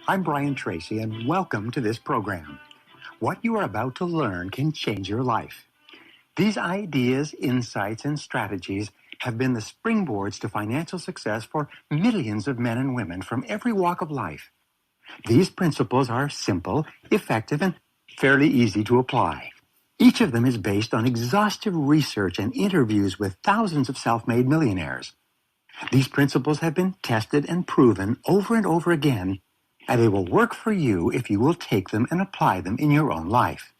I'm Brian Tracy, and welcome to this program. What you are about to learn can change your life. These ideas, insights, and strategies have been the springboards to financial success for millions of men and women from every walk of life. These principles are simple, effective, and fairly easy to apply. Each of them is based on exhaustive research and interviews with thousands of self-made millionaires. These principles have been tested and proven over and over again, and they will work for you if you will take them and apply them in your own life.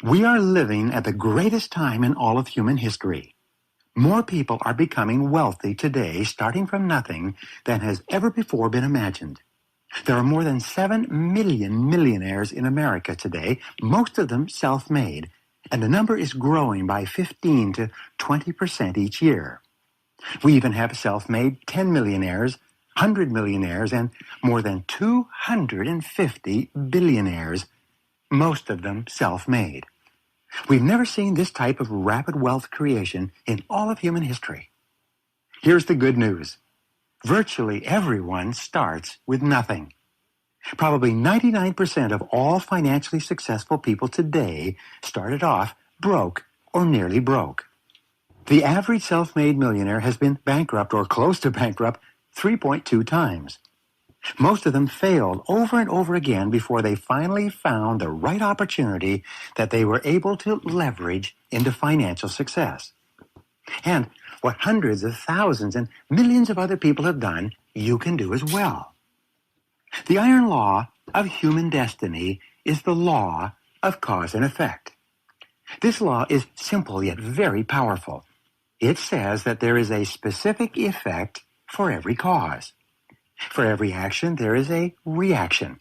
We are living at the greatest time in all of human history. More people are becoming wealthy today, starting from nothing, than has ever before been imagined. There are more than 7 million millionaires in America today, most of them self-made, and the number is growing by 15 to 20% each year. We even have self-made 10 millionaires, 100 millionaires, and more than 250 billionaires, most of them self-made. We've never seen this type of rapid wealth creation in all of human history. Here's the good news. Virtually everyone starts with nothing. Probably 99% of all financially successful people today started off broke or nearly broke. The average self-made millionaire has been bankrupt or close to bankrupt 3.2 times. Most of them failed over and over again before they finally found the right opportunity that they were able to leverage into financial success. And what hundreds of thousands and millions of other people have done, you can do as well. The iron law of human destiny is the law of cause and effect. This law is simple yet very powerful. It says that there is a specific effect for every cause. For every action, there is a reaction.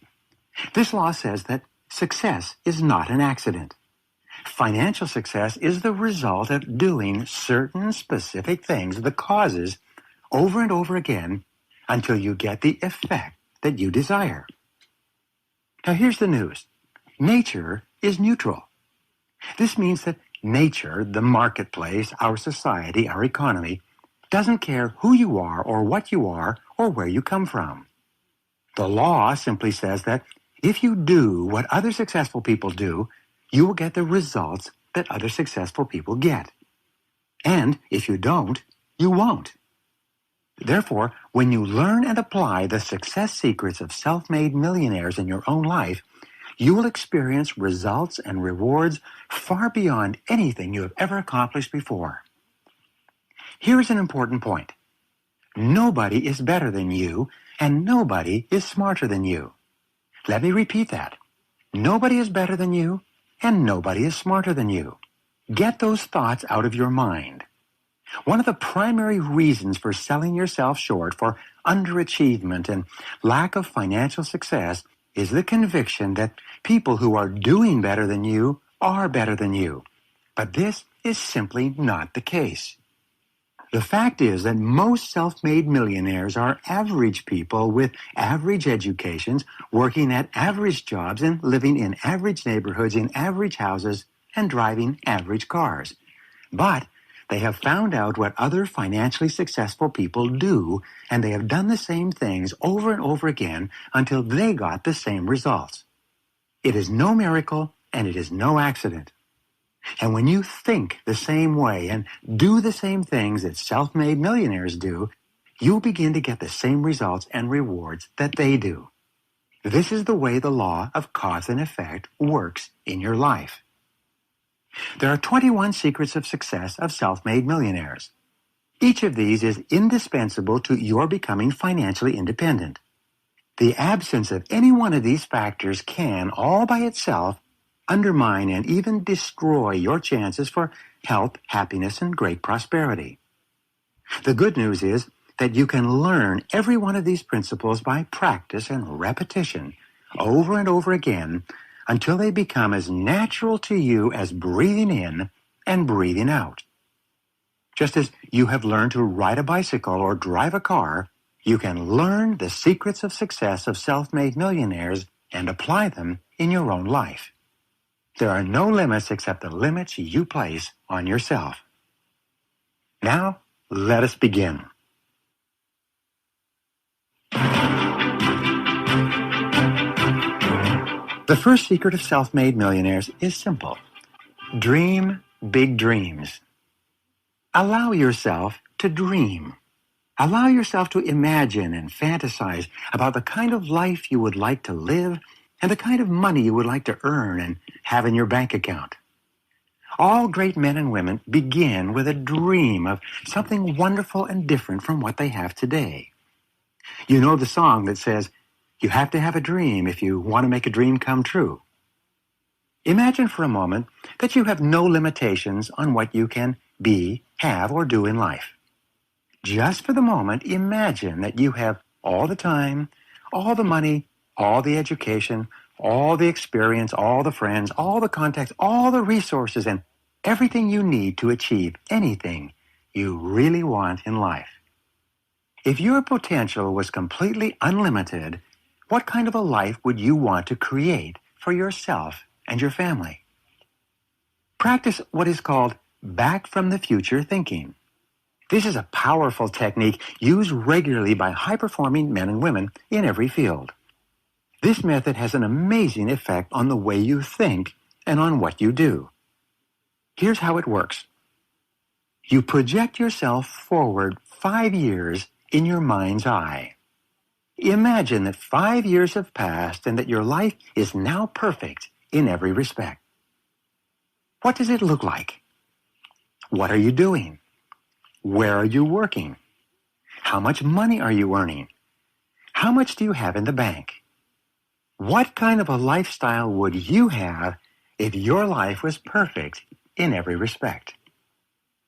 This law says that success is not an accident. Financial success is the result of doing certain specific things, the causes, over and over again until you get the effect that you desire. Now here's the news. Nature is neutral. This means that nature, the marketplace, our society, our economy, doesn't care who you are or what you are or where you come from. The law simply says that if you do what other successful people do, you will get the results that other successful people get. And if you don't, you won't. Therefore, when you learn and apply the success secrets of self-made millionaires in your own life, you will experience results and rewards far beyond anything you have ever accomplished before. Here is an important point. Nobody is better than you, and nobody is smarter than you. Let me repeat that. Nobody is better than you, and nobody is smarter than you. Get those thoughts out of your mind. One of the primary reasons for selling yourself short, for underachievement and lack of financial success, is the conviction that people who are doing better than you are better than you. But this is simply not the case. The fact is that most self-made millionaires are average people with average educations, working at average jobs and living in average neighborhoods, in average houses, and driving average cars. But they have found out what other financially successful people do, and they have done the same things over and over again until they got the same results. It is no miracle, and it is no accident. And when you think the same way and do the same things that self-made millionaires do, you'll begin to get the same results and rewards that they do. This is the way the law of cause and effect works in your life. There are 21 secrets of success of self-made millionaires. Each of these is indispensable to your becoming financially independent. The absence of any one of these factors can, all by itself, undermine and even destroy your chances for health, happiness, and great prosperity. The good news is that you can learn every one of these principles by practice and repetition over and over again until they become as natural to you as breathing in and breathing out. Just as you have learned to ride a bicycle or drive a car, you can learn the secrets of success of self-made millionaires and apply them in your own life. There are no limits except the limits you place on yourself. Now, let us begin. The first secret of self-made millionaires is simple. Dream big dreams. Allow yourself to dream. Allow yourself to imagine and fantasize about the kind of life you would like to live and the kind of money you would like to earn and have in your bank account. All great men and women begin with a dream of something wonderful and different from what they have today. You know the song that says, "You have to have a dream if you want to make a dream come true." Imagine for a moment that you have no limitations on what you can be, have, or do in life. Just for the moment, imagine that you have all the time, all the money, all the education, all the experience, all the friends, all the contacts, all the resources, and everything you need to achieve anything you really want in life. If your potential was completely unlimited, what kind of a life would you want to create for yourself and your family? Practice what is called back from the future thinking. This is a powerful technique used regularly by high-performing men and women in every field. This method has an amazing effect on the way you think and on what you do. Here's how it works. You project yourself forward 5 years in your mind's eye. Imagine that 5 years have passed and that your life is now perfect in every respect. What does it look like? What are you doing? Where are you working? How much money are you earning? How much do you have in the bank? What kind of a lifestyle would you have if your life was perfect in every respect?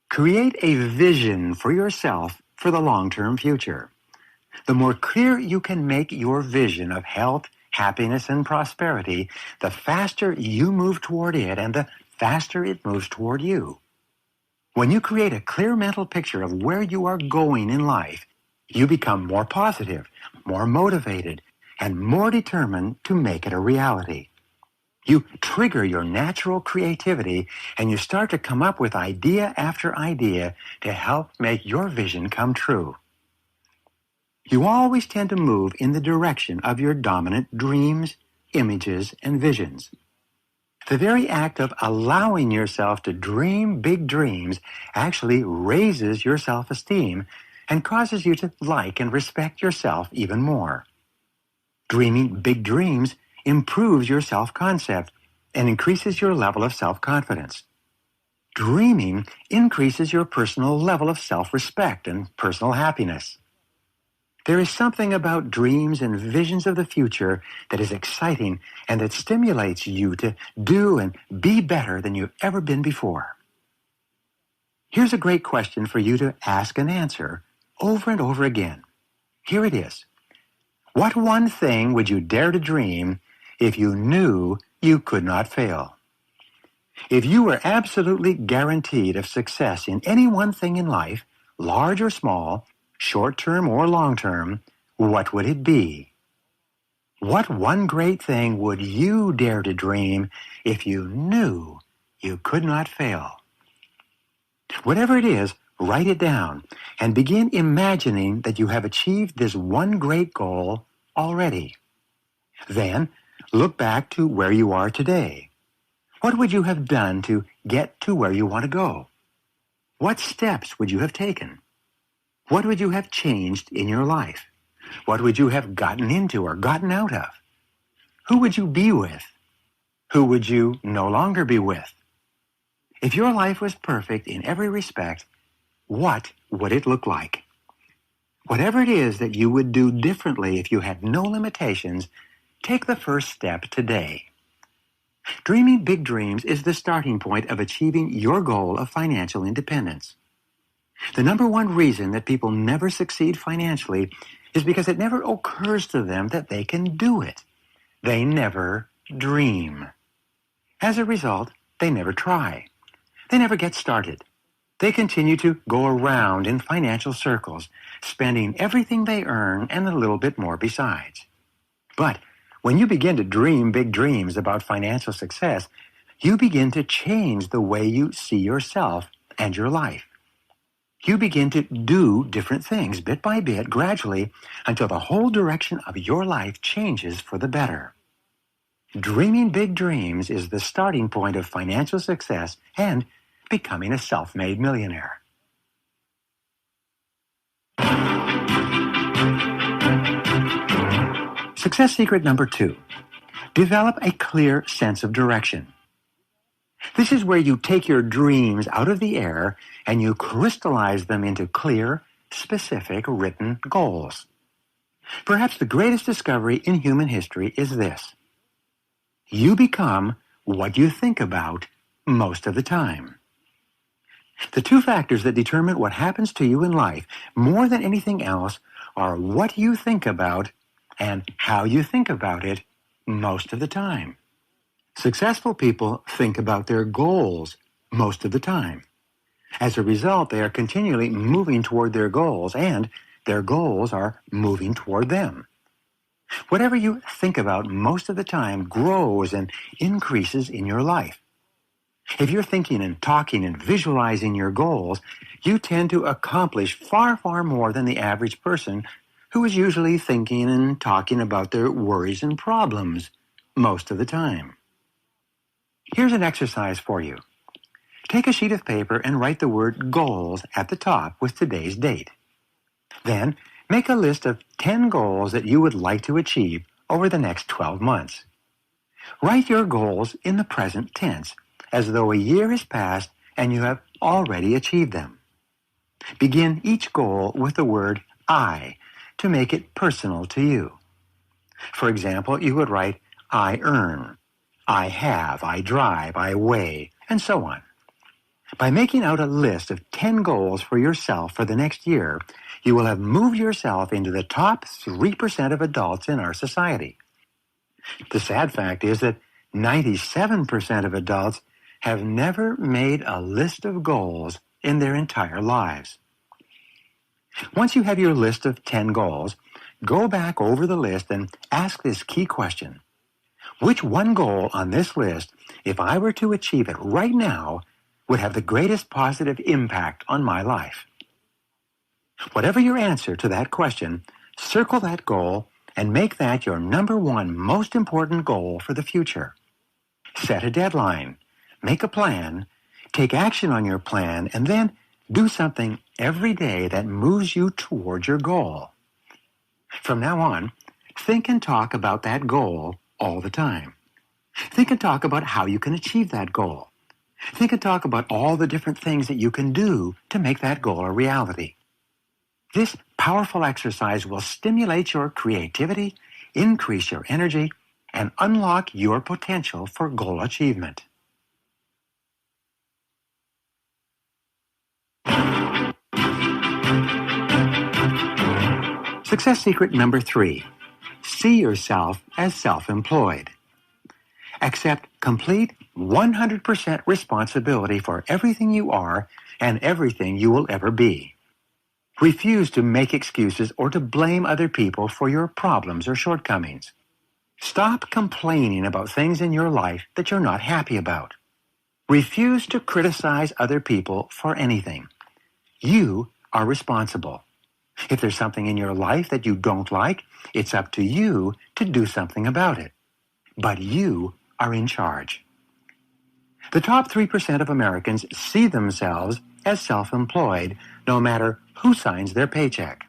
Create a vision for yourself for the long-term future. The more clear you can make your vision of health, happiness, and prosperity, the faster you move toward it and the faster it moves toward you. When you create a clear mental picture of where you are going in life, you become more positive, more motivated, and more determined to make it a reality. You trigger your natural creativity and you start to come up with idea after idea to help make your vision come true. You always tend to move in the direction of your dominant dreams, images, and visions. The very act of allowing yourself to dream big dreams actually raises your self-esteem and causes you to like and respect yourself even more. Dreaming big dreams improves your self-concept and increases your level of self-confidence. Dreaming increases your personal level of self-respect and personal happiness. There is something about dreams and visions of the future that is exciting and that stimulates you to do and be better than you've ever been before. Here's a great question for you to ask and answer over and over again. Here it is. What one thing would you dare to dream if you knew you could not fail? If you were absolutely guaranteed of success in any one thing in life, large or small, short-term or long-term, what would it be? What one great thing would you dare to dream if you knew you could not fail? Whatever it is, write it down and begin imagining that you have achieved this one great goal already. Then, look back to where you are today. What would you have done to get to where you want to go? What steps would you have taken? What would you have changed in your life? What would you have gotten into or gotten out of? Who would you be with? Who would you no longer be with? If your life was perfect in every respect, what would it look like? Whatever it is that you would do differently if you had no limitations, take the first step today. Dreaming big dreams is the starting point of achieving your goal of financial independence. The number one reason that people never succeed financially is because it never occurs to them that they can do it. They never dream. As a result, they never try. They never get started. They continue to go around in financial circles, spending everything they earn and a little bit more besides. But when you begin to dream big dreams about financial success, you begin to change the way you see yourself and your life. You begin to do different things bit by bit, gradually, until the whole direction of your life changes for the better. Dreaming big dreams is the starting point of financial success and becoming a self-made millionaire. Success secret number 2. Develop a clear sense of direction. This is where you take your dreams out of the air and you crystallize them into clear, specific, written goals. Perhaps the greatest discovery in human history is this: you become what you think about most of the time. The two factors that determine what happens to you in life more than anything else are what you think about and how you think about it most of the time. Successful people think about their goals most of the time. As a result, they are continually moving toward their goals, and their goals are moving toward them. Whatever you think about most of the time grows and increases in your life. If you're thinking and talking and visualizing your goals, you tend to accomplish far, far more than the average person who is usually thinking and talking about their worries and problems most of the time. Here's an exercise for you. Take a sheet of paper and write the word goals at the top with today's date. Then, make a list of 10 goals that you would like to achieve over the next 12 months. Write your goals in the present tense, as though a year has passed and you have already achieved them. Begin each goal with the word I to make it personal to you. For example, you would write, I earn, I have, I drive, I weigh, and so on. By making out a list of 10 goals for yourself for the next year, you will have moved yourself into the top 3% of adults in our society. The sad fact is that 97% of adults have never made a list of goals in their entire lives. Once you have your list of 10 goals, go back over the list and ask this key question. Which one goal on this list, if I were to achieve it right now, would have the greatest positive impact on my life? Whatever your answer to that question, circle that goal and make that your number one most important goal for the future. Set a deadline, make a plan, take action on your plan, and then do something every day that moves you toward your goal. From now on, think and talk about that goal all the time. Think and talk about how you can achieve that goal. Think and talk about all the different things that you can do to make that goal a reality. This powerful exercise will stimulate your creativity, increase your energy, and unlock your potential for goal achievement. Success secret number 3. See yourself as self-employed. Accept complete 100% responsibility for everything you are and everything you will ever be. Refuse to make excuses or to blame other people for your problems or shortcomings. Stop complaining about things in your life that you're not happy about. Refuse to criticize other people for anything. You are responsible. If there's something in your life that you don't like, it's up to you to do something about it. But you are in charge. The top 3% of Americans see themselves as self-employed, no matter who signs their paycheck.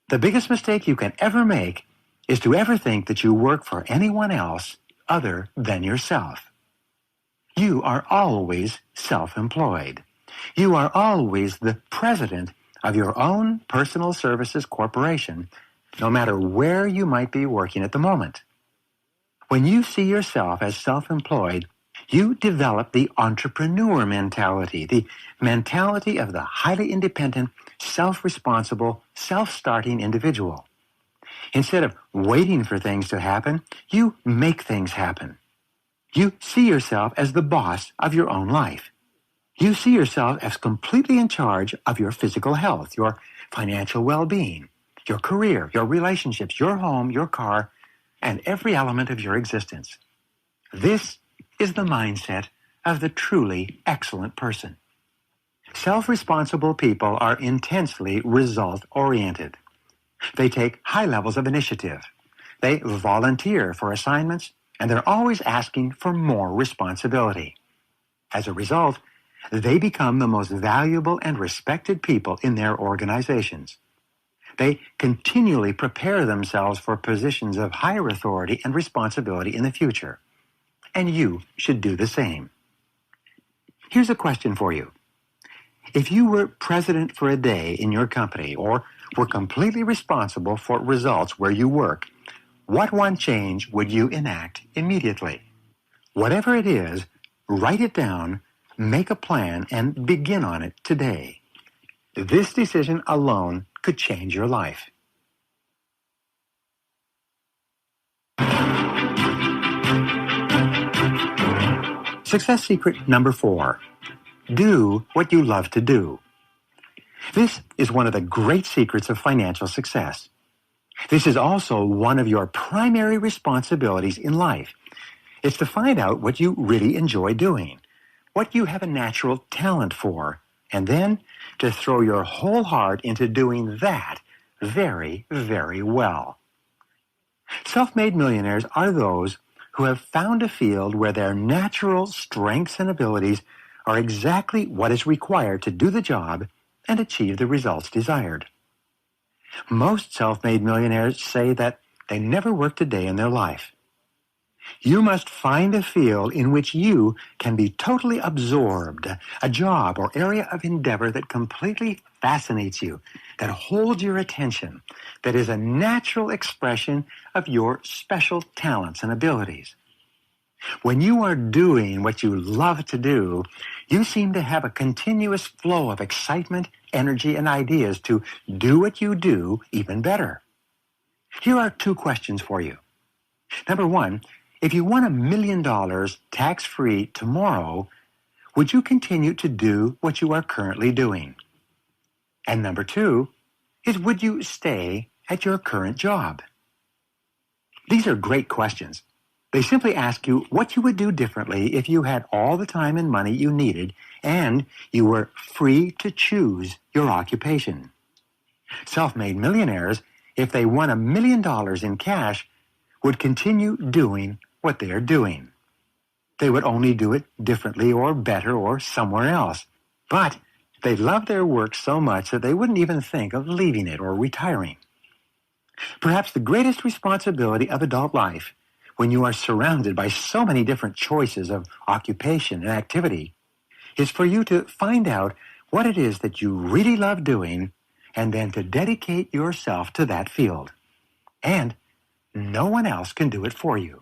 The biggest mistake you can ever make is to ever think that you work for anyone else other than yourself. You are always self-employed. You are always the president of your own personal services corporation, no matter where you might be working at the moment. When you see yourself as self-employed, you develop the entrepreneur mentality, the mentality of the highly independent, self-responsible, self-starting individual. Instead of waiting for things to happen, you make things happen. You see yourself as the boss of your own life. You see yourself as completely in charge of your physical health, your financial well-being, your career, your relationships, your home, your car, and every element of your existence. This is the mindset of the truly excellent person. Self-responsible people are intensely result-oriented. They take high levels of initiative. They volunteer for assignments, and they're always asking for more responsibility. As a result, they become the most valuable and respected people in their organizations. They continually prepare themselves for positions of higher authority and responsibility in the future. And you should do the same. Here's a question for you. If you were president for a day in your company or were completely responsible for results where you work, what one change would you enact immediately? Whatever it is, write it down, make a plan, and begin on it today. This decision alone could change your life. Success secret number 4. Do what you love to do. This is one of the great secrets of financial success. This is also one of your primary responsibilities in life. It's to find out what you really enjoy doing, what you have a natural talent for, and then to throw your whole heart into doing that very, very well. Self-made millionaires are those who have found a field where their natural strengths and abilities are exactly what is required to do the job and achieve the results desired. Most self-made millionaires say that they never worked a day in their life. You must find a field in which you can be totally absorbed, a job or area of endeavor that completely fascinates you, that holds your attention, that is a natural expression of your special talents and abilities. When you are doing what you love to do, you seem to have a continuous flow of excitement, energy, and ideas to do what you do even better. Here are 2 questions for you. Number 1, if you won $1 million tax-free tomorrow, would you continue to do what you are currently doing? And number 2 is, would you stay at your current job? These are great questions. They simply ask you what you would do differently if you had all the time and money you needed and you were free to choose your occupation. Self-made millionaires, if they won $1 million in cash, would continue doing what they are doing. They would only do it differently or better or somewhere else. But they love their work so much that they wouldn't even think of leaving it or retiring. Perhaps the greatest responsibility of adult life, when you are surrounded by so many different choices of occupation and activity, is for you to find out what it is that you really love doing and then to dedicate yourself to that field. And no one else can do it for you.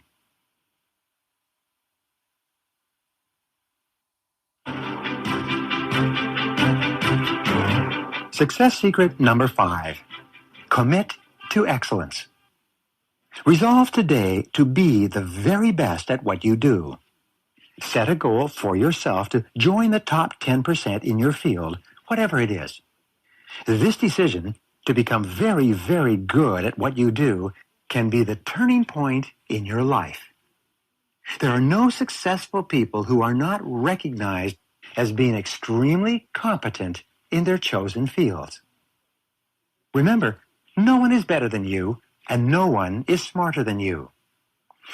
Success secret number 5. Commit to excellence. Resolve today to be the very best at what you do. Set a goal for yourself to join the top 10% in your field, whatever it is. This decision to become very, very good at what you do can be the turning point in your life. There are no successful people who are not recognized as being extremely competent in their chosen fields. Remember, no one is better than you, and no one is smarter than you.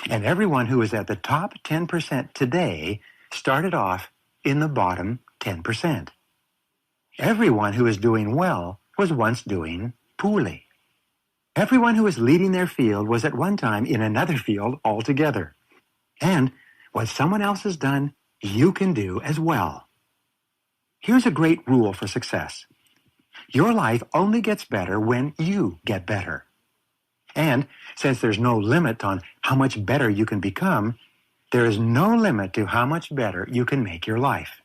And everyone who is at the top 10% today started off in the bottom 10%. Everyone who is doing well was once doing poorly. Everyone who is leading their field was at one time in another field altogether. And what someone else has done, you can do as well. Here's a great rule for success. Your life only gets better when you get better. And since there's no limit on how much better you can become, there is no limit to how much better you can make your life.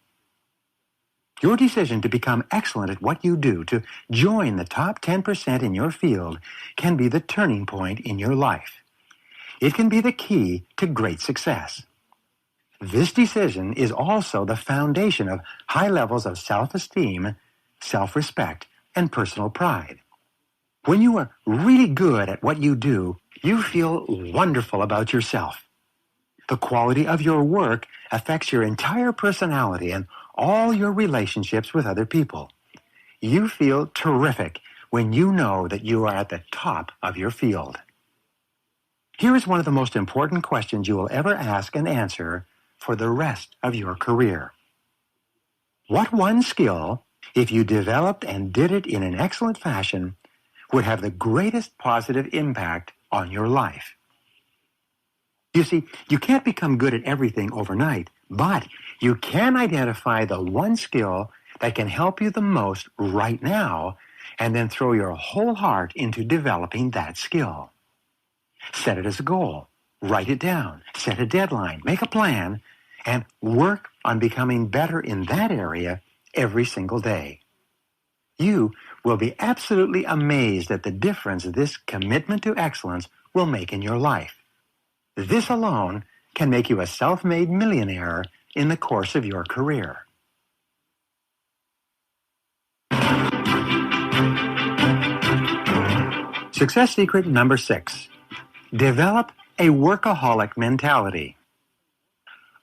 Your decision to become excellent at what you do, to join the top 10% in your field, can be the turning point in your life. It can be the key to great success. This decision is also the foundation of high levels of self-esteem, self-respect, and personal pride. When you are really good at what you do, you feel wonderful about yourself. The quality of your work affects your entire personality and all your relationships with other people. You feel terrific when you know that you are at the top of your field. Here is one of the most important questions you will ever ask and answer for the rest of your career. What one skill, if you developed and did it in an excellent fashion, would have the greatest positive impact on your life? You see, you can't become good at everything overnight, but you can identify the one skill that can help you the most right now, and then throw your whole heart into developing that skill. Set it as a goal. Write it down. Set a deadline. Make a plan. And work on becoming better in that area every single day. You will be absolutely amazed at the difference this commitment to excellence will make in your life. This alone can make you a self-made millionaire in the course of your career. Success secret number 6. Develop a workaholic mentality.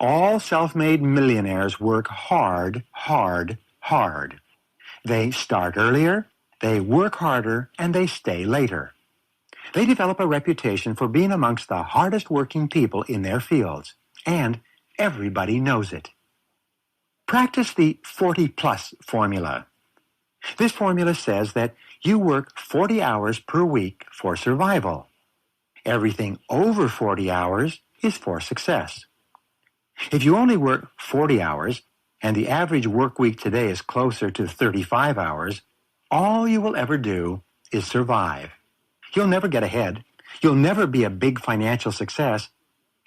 All self-made millionaires work hard, hard, hard. They start earlier, they work harder, and they stay later. They develop a reputation for being amongst the hardest working people in their fields, and everybody knows it. Practice the 40-plus formula. This formula says that you work 40 hours per week for survival. Everything over 40 hours is for success. If you only work 40 hours, and the average work week today is closer to 35 hours, all you will ever do is survive. You'll never get ahead. You'll never be a big financial success.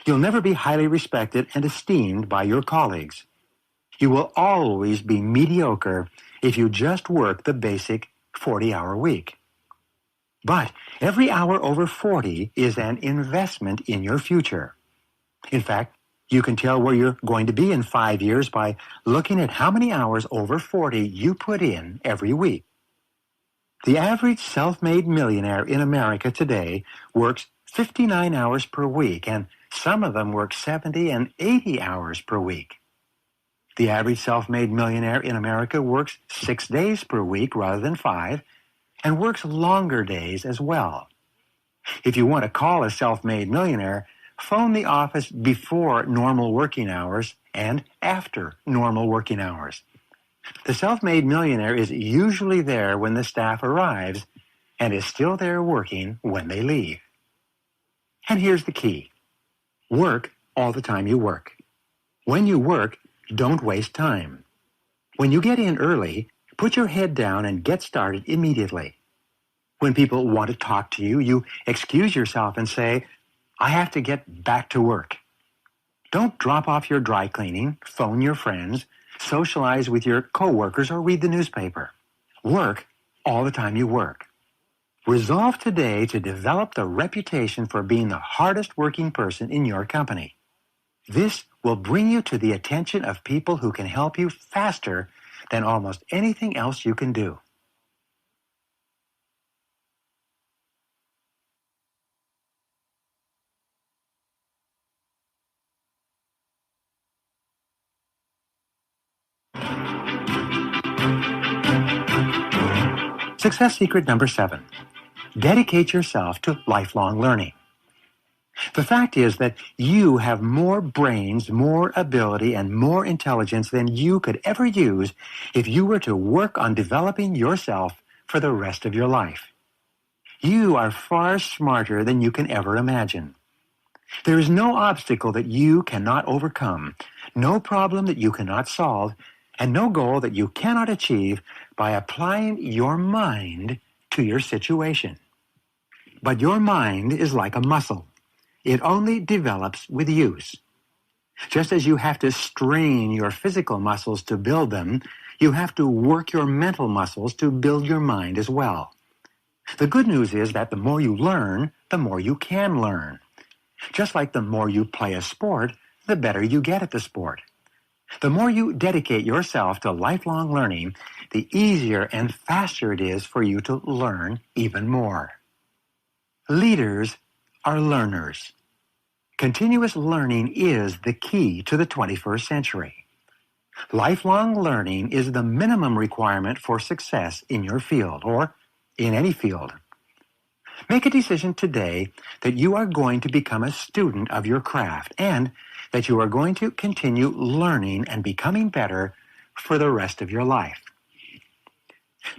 You'll never be highly respected and esteemed by your colleagues. You will always be mediocre if you just work the basic 40-hour week. But every hour over 40 is an investment in your future. In fact, you can tell where you're going to be in 5 years by looking at how many hours over 40 you put in every week. The average self-made millionaire in America today works 59 hours per week, and some of them work 70 and 80 hours per week. The average self-made millionaire in America works 6 days per week rather than 5, and works longer days as well. If you want to call a self-made millionaire, phone the office before normal working hours and after normal working hours. The self-made millionaire is usually there when the staff arrives and is still there working when they leave. And here's the key. Work all the time you work. When you work, don't waste time. When you get in early, put your head down and get started immediately. When people want to talk to you, you excuse yourself and say, "I have to get back to work." Don't drop off your dry cleaning, phone your friends, socialize with your coworkers, or read the newspaper. Work all the time you work. Resolve today to develop the reputation for being the hardest working person in your company. This will bring you to the attention of people who can help you faster than almost anything else you can do. Success secret number 7. Dedicate yourself to lifelong learning. The fact is that you have more brains, more ability, and more intelligence than you could ever use if you were to work on developing yourself for the rest of your life. You are far smarter than you can ever imagine. There is no obstacle that you cannot overcome, no problem that you cannot solve, and no goal that you cannot achieve by applying your mind to your situation. But your mind is like a muscle. It only develops with use. Just as you have to strain your physical muscles to build them, you have to work your mental muscles to build your mind as well. The good news is that the more you learn, the more you can learn. Just like the more you play a sport, the better you get at the sport. The more you dedicate yourself to lifelong learning, the easier and faster it is for you to learn even more. Leaders are learners. Continuous learning is the key to the 21st century. Lifelong learning is the minimum requirement for success in your field or in any field. Make a decision today that you are going to become a student of your craft and that you are going to continue learning and becoming better for the rest of your life.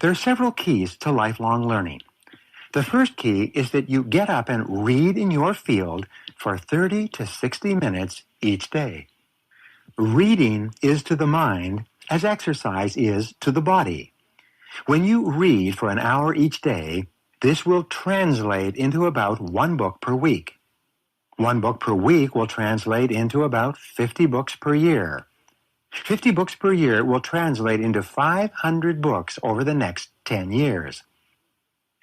There are several keys to lifelong learning. The first key is that you get up and read in your field for 30 to 60 minutes each day. Reading is to the mind as exercise is to the body. When you read for an hour each day, this will translate into about one book per week. One book per week will translate into about 50 books per year. 50 books per year will translate into 500 books over the next 10 years.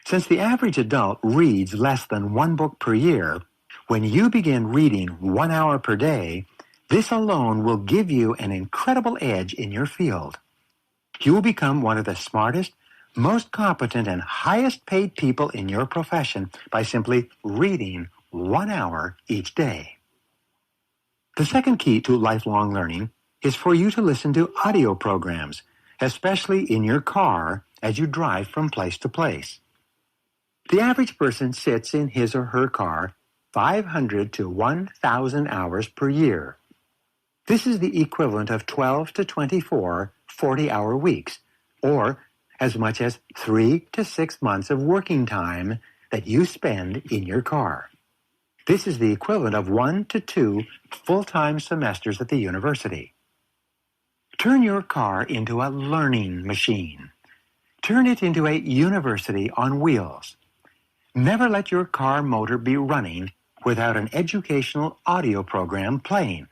Since the average adult reads less than one book per year, when you begin reading 1 hour per day, this alone will give you an incredible edge in your field. You will become one of the smartest, most competent, and highest paid people in your profession by simply reading 1 hour each day. The second key to lifelong learning is for you to listen to audio programs, especially in your car as you drive from place to place. The average person sits in his or her car 500 to 1,000 hours per year. This is the equivalent of 12 to 24 40-hour weeks, or as much as 3 to 6 months of working time that you spend in your car. This is the equivalent of 1 to 2 full-time semesters at the university. Turn your car into a learning machine. Turn it into a university on wheels. Never let your car motor be running without an educational audio program playing.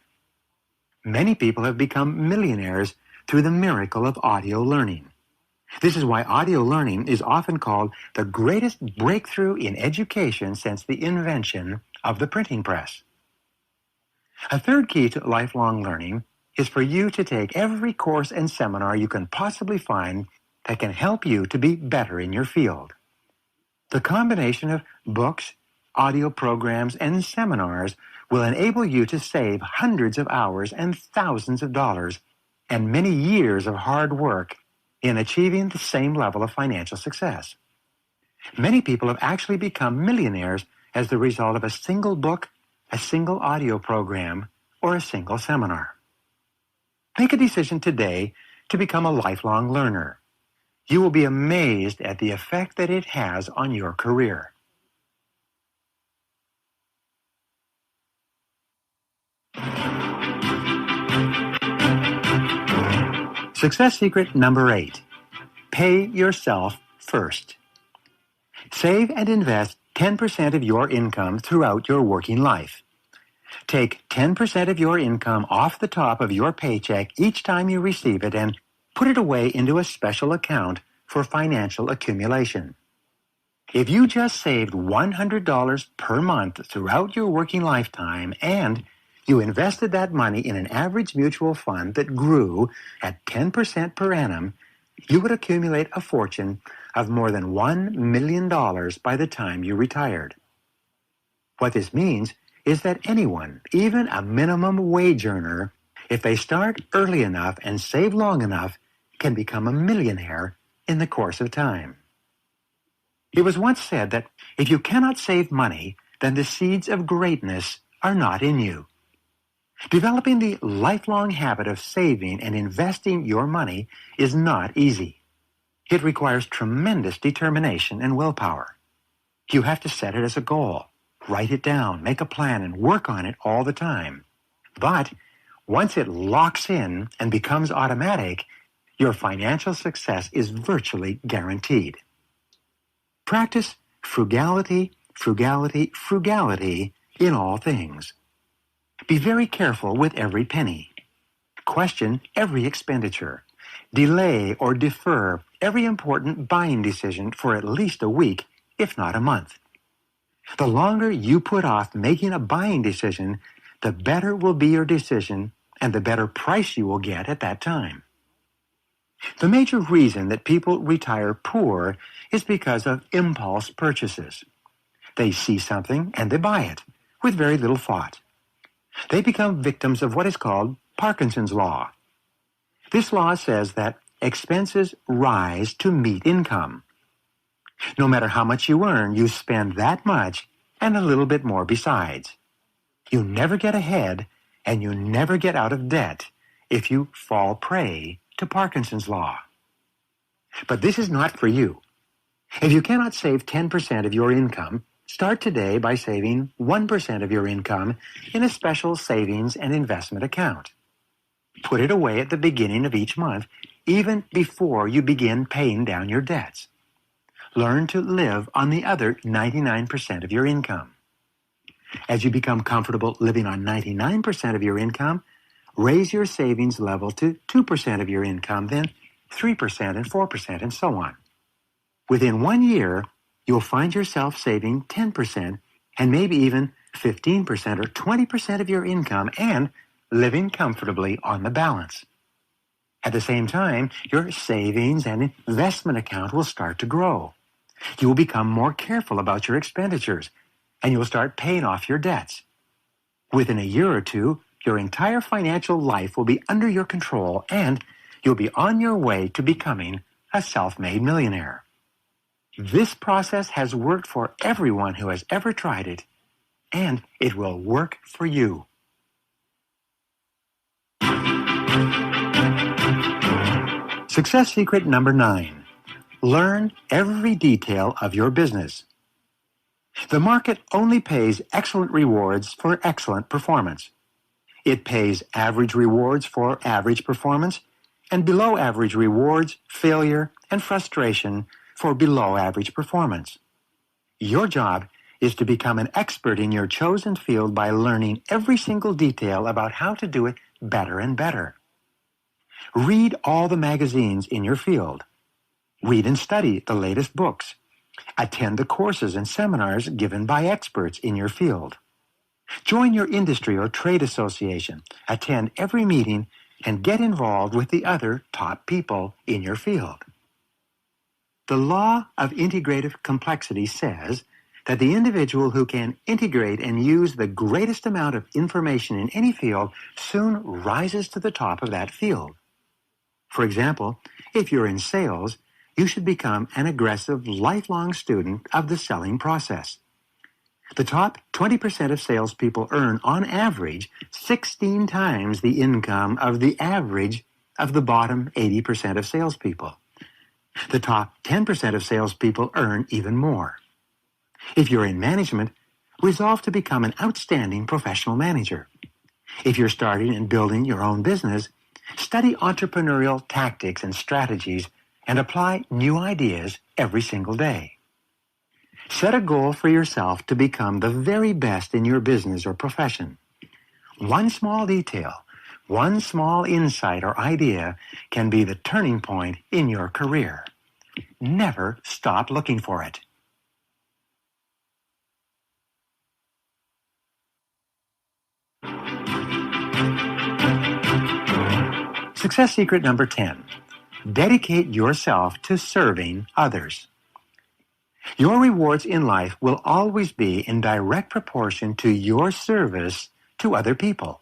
Many people have become millionaires through the miracle of audio learning. This is why audio learning is often called the greatest breakthrough in education since the invention of the printing press. A third key to lifelong learning is for you to take every course and seminar you can possibly find that can help you to be better in your field. The combination of books, audio programs, and seminars will enable you to save hundreds of hours and thousands of dollars and many years of hard work in achieving the same level of financial success. Many people have actually become millionaires as the result of a single book, a single audio program, or a single seminar. Make a decision today to become a lifelong learner. You will be amazed at the effect that it has on your career. Success secret number 8. Pay yourself first. Save and invest 10% of your income throughout your working life. Take 10% of your income off the top of your paycheck each time you receive it and put it away into a special account for financial accumulation. If you just saved $100 per month throughout your working lifetime and you invested that money in an average mutual fund that grew at 10% per annum, you would accumulate a fortune of more than $1 million by the time you retired. What this means is that anyone, even a minimum wage earner, if they start early enough and save long enough, can become a millionaire in the course of time. It was once said that if you cannot save money, then the seeds of greatness are not in you. Developing the lifelong habit of saving and investing your money is not easy. It requires tremendous determination and willpower. You have to set it as a goal, write it down, make a plan, and work on it all the time. But once it locks in and becomes automatic, your financial success is virtually guaranteed. Practice frugality, frugality, frugality in all things. Be very careful with every penny. Question every expenditure. Delay or defer every important buying decision for at least a week, if not a month. The longer you put off making a buying decision, the better will be your decision and the better price you will get at that time. The major reason that people retire poor is because of impulse purchases. They see something and they buy it with very little thought. They become victims of what is called Parkinson's law. This law says that expenses rise to meet income. No matter how much you earn, you spend that much and a little bit more besides. You never get ahead and you never get out of debt if you fall prey to Parkinson's law. But this is not for you. If you cannot save 10% of your income, start today by saving 1% of your income in a special savings and investment account. Put it away at the beginning of each month, even before you begin paying down your debts. Learn to live on the other 99% of your income. As you become comfortable living on 99% of your income, raise your savings level to 2% of your income, then 3% and 4% and so on. Within 1 year, you'll find yourself saving 10% and maybe even 15% or 20% of your income and living comfortably on the balance. At the same time, your savings and investment account will start to grow. You will become more careful about your expenditures, and you will start paying off your debts. Within a year or two, your entire financial life will be under your control, and you'll be on your way to becoming a self-made millionaire. This process has worked for everyone who has ever tried it, and it will work for you. Success secret number 9. Learn every detail of your business. The market only pays excellent rewards for excellent performance. It pays average rewards for average performance and below average rewards, failure, and frustration for below average performance. Your job is to become an expert in your chosen field by learning every single detail about how to do it better and better. Read all the magazines in your field. Read and study the latest books. Attend the courses and seminars given by experts in your field. Join your industry or trade association. Attend every meeting and get involved with the other top people in your field. The law of integrative complexity says that the individual who can integrate and use the greatest amount of information in any field soon rises to the top of that field. For example, if you're in sales, you should become an aggressive, lifelong student of the selling process. The top 20% of salespeople earn, on average, 16 times the income of the average of the bottom 80% of salespeople. The top 10% of salespeople earn even more. If you're in management, resolve to become an outstanding professional manager. If you're starting and building your own business, study entrepreneurial tactics and strategies and apply new ideas every single day. Set a goal for yourself to become the very best in your business or profession. One small detail, one small insight or idea can be the turning point in your career. Never stop looking for it. Success secret number 10. Dedicate yourself to serving others. Your rewards in life will always be in direct proportion to your service to other people.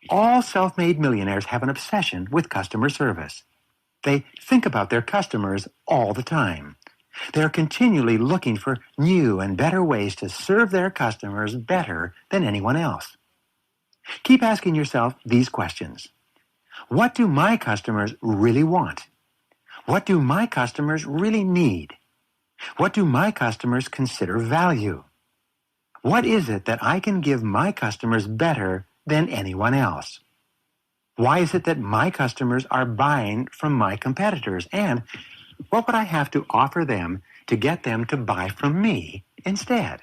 All self-made millionaires have an obsession with customer service. They think about their customers all the time. They are continually looking for new and better ways to serve their customers better than anyone else. Keep asking yourself these questions. What do my customers really want? What do my customers really need? What do my customers consider value? What is it that I can give my customers better than anyone else? Why is it that my customers are buying from my competitors? And what would I have to offer them to get them to buy from me instead?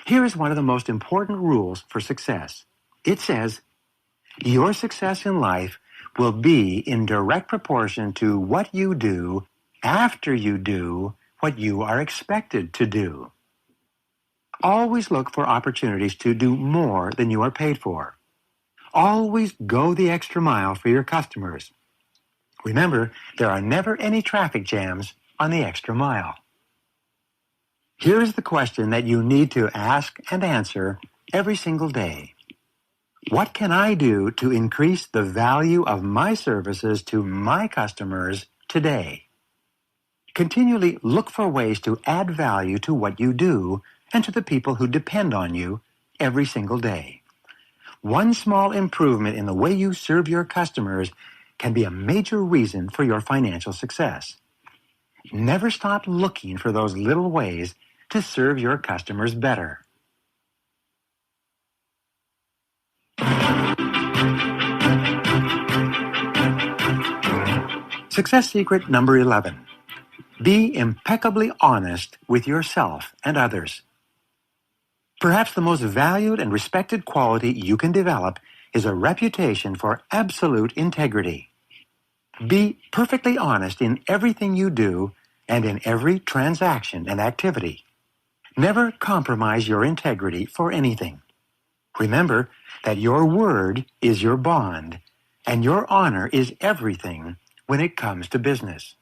Here is one of the most important rules for success. It says, your success in life will be in direct proportion to what you do after you do what you are expected to do. Always look for opportunities to do more than you are paid for. Always go the extra mile for your customers. Remember, there are never any traffic jams on the extra mile. Here's the question that you need to ask and answer every single day. What can I do to increase the value of my services to my customers today? Continually look for ways to add value to what you do and to the people who depend on you every single day. One small improvement in the way you serve your customers can be a major reason for your financial success. Never stop looking for those little ways to serve your customers better. Success secret number 11. Be impeccably honest with yourself and others. Perhaps the most valued and respected quality you can develop is a reputation for absolute integrity. Be perfectly honest in everything you do and in every transaction and activity. Never compromise your integrity for anything. Remember that your word is your bond, and your honor is everything when it comes to business.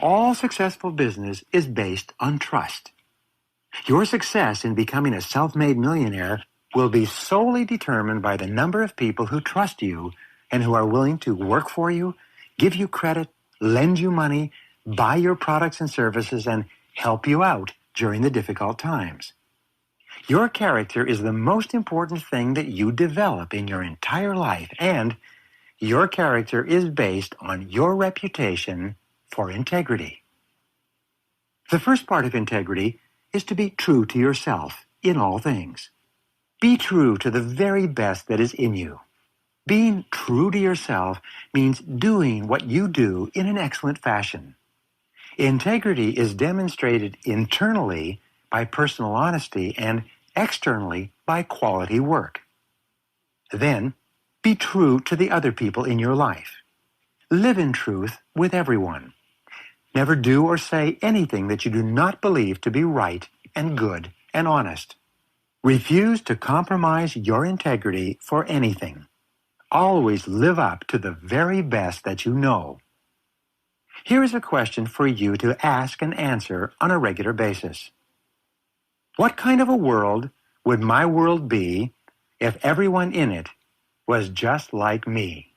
All successful business is based on trust. Your success in becoming a self-made millionaire will be solely determined by the number of people who trust you and who are willing to work for you, give you credit, lend you money, buy your products and services, and help you out during the difficult times. Your character is the most important thing that you develop in your entire life, and your character is based on your reputation for integrity. The first part of integrity is to be true to yourself in all things. Be true to the very best that is in you. Being true to yourself means doing what you do in an excellent fashion. Integrity is demonstrated internally by personal honesty and externally by quality work. Then, be true to the other people in your life. Live in truth with everyone. Never do or say anything that you do not believe to be right and good and honest. Refuse to compromise your integrity for anything. Always live up to the very best that you know. Here is a question for you to ask and answer on a regular basis. What kind of a world would my world be if everyone in it was just like me?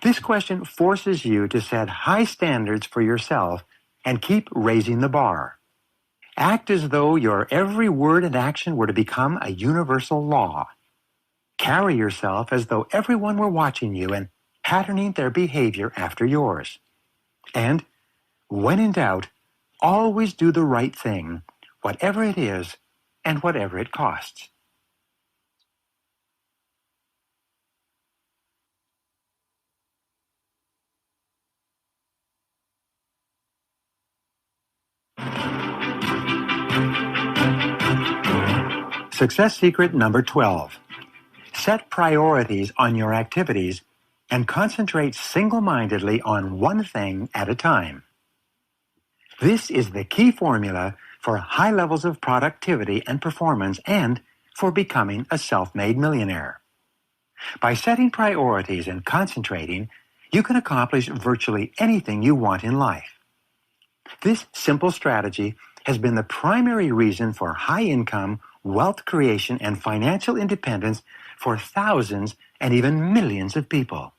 This question forces you to set high standards for yourself and keep raising the bar. Act as though your every word and action were to become a universal law. Carry yourself as though everyone were watching you and patterning their behavior after yours. And, when in doubt, always do the right thing, whatever it is and whatever it costs. Success secret number 12. Set priorities on your activities and concentrate single-mindedly on one thing at a time. This is the key formula for high levels of productivity and performance and for becoming a self-made millionaire. By setting priorities and concentrating, you can accomplish virtually anything you want in life. This simple strategy has been the primary reason for high income, wealth creation, and financial independence for thousands and even millions of people.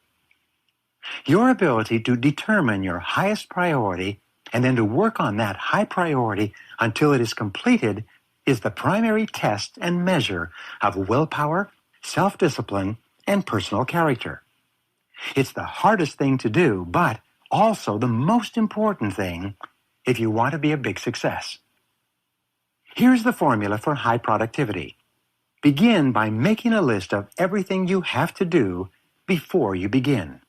Your ability to determine your highest priority and then to work on that high priority until it is completed is the primary test and measure of willpower, self-discipline, and personal character. It's the hardest thing to do, but also the most important thing if you want to be a big success. Here's the formula for high productivity. Begin by making a list of everything you have to do before you begin.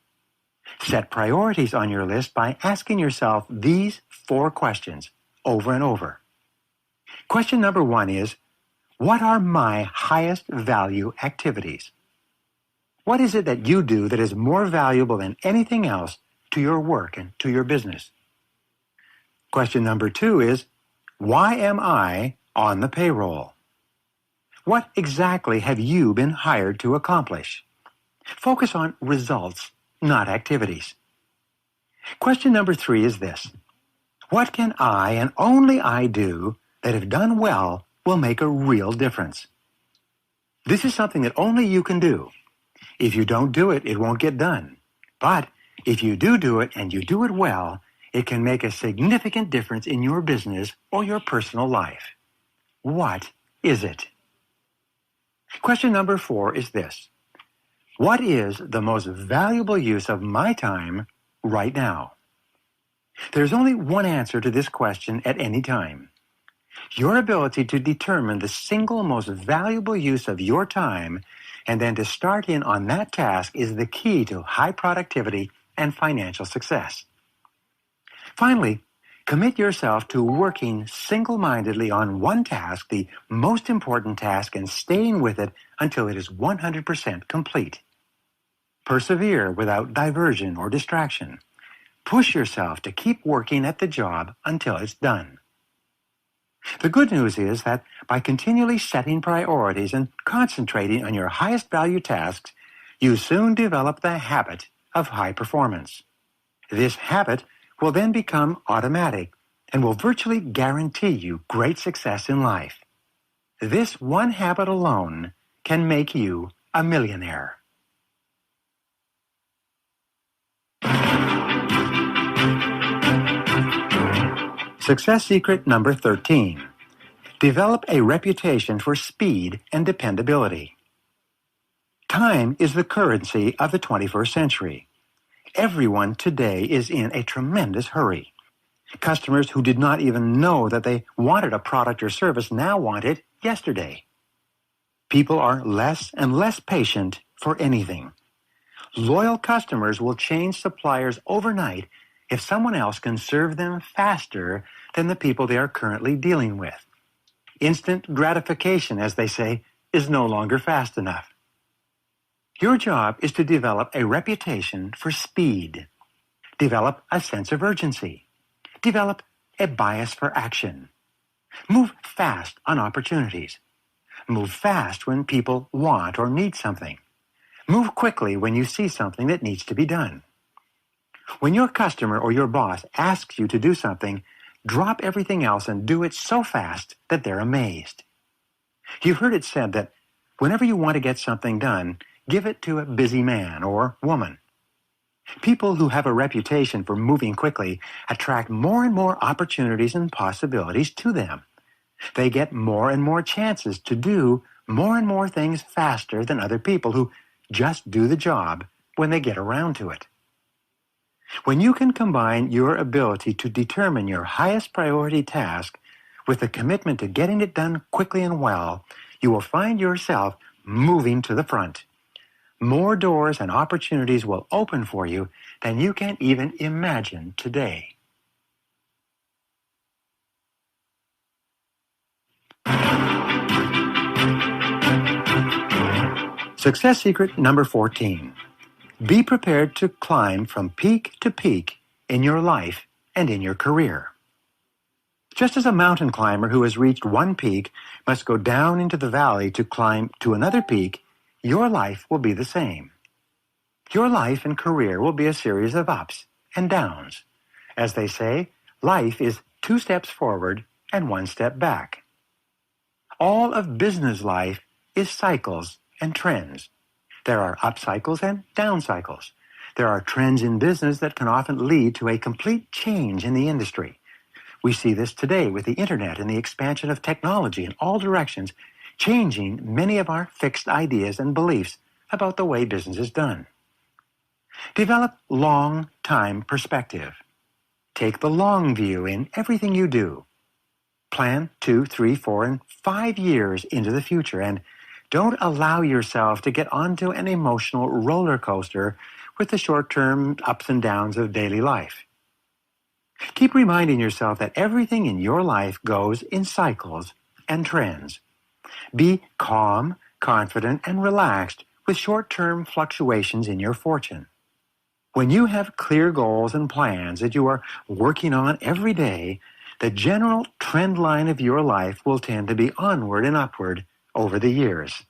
Set priorities on your list by asking yourself these 4 questions over and over. Question number 1 is, what are my highest value activities? What is it that you do that is more valuable than anything else to your work and to your business? Question number 2 is, why am I on the payroll? What exactly have you been hired to accomplish? Focus on results, not activities. Question number 3 is this. What can I and only I do that if done well will make a real difference? This is something that only you can do. If you don't do it, it won't get done. But if you do it and you do it well, it can make a significant difference in your business or your personal life. What is it? Question number 4 is this. What is the most valuable use of my time right now? There's only one answer to this question at any time. Your ability to determine the single most valuable use of your time and then to start in on that task is the key to high productivity and financial success. Finally, commit yourself to working single-mindedly on one task, the most important task, and staying with it until it is 100% complete. Persevere without diversion or distraction. Push yourself to keep working at the job until it's done. The good news is that by continually setting priorities and concentrating on your highest value tasks, you soon develop the habit of high performance. This habit will then become automatic and will virtually guarantee you great success in life. This one habit alone can make you a millionaire. Success secret number 13. Develop a reputation for speed and dependability. Time is the currency of the 21st century. Everyone today is in a tremendous hurry. Customers who did not even know that they wanted a product or service now want it yesterday. People are less and less patient for anything. Loyal customers will change suppliers overnight if someone else can serve them faster than the people they are currently dealing with. Instant gratification, as they say, is no longer fast enough. Your job is to develop a reputation for speed. Develop a sense of urgency. Develop a bias for action. Move fast on opportunities. Move fast when people want or need something. Move quickly when you see something that needs to be done. When your customer or your boss asks you to do something, drop everything else and do it so fast that they're amazed. You've heard it said that whenever you want to get something done, give it to a busy man or woman. People who have a reputation for moving quickly attract more and more opportunities and possibilities to them. They get more and more chances to do more and more things faster than other people who just do the job when they get around to it. When you can combine your ability to determine your highest priority task with the commitment to getting it done quickly and well, you will find yourself moving to the front. More doors and opportunities will open for you than you can even imagine today. Success secret number 14. Be prepared to climb from peak to peak in your life and in your career. Just as a mountain climber who has reached one peak must go down into the valley to climb to another peak, your life will be the same. Your life and career will be a series of ups and downs. As they say, life is 2 steps forward and 1 step back. All of business life is cycles and trends. There are up cycles and down cycles. There are trends in business that can often lead to a complete change in the industry. We see this today with the internet and the expansion of technology in all directions, changing many of our fixed ideas and beliefs about the way business is done. Develop long-time perspective. Take the long view in everything you do. Plan 2, 3, 4, and 5 years into the future, and don't allow yourself to get onto an emotional roller coaster with the short-term ups and downs of daily life. Keep reminding yourself that everything in your life goes in cycles and trends. Be calm, confident, and relaxed with short-term fluctuations in your fortune. When you have clear goals and plans that you are working on every day, the general trend line of your life will tend to be onward and upward over the years.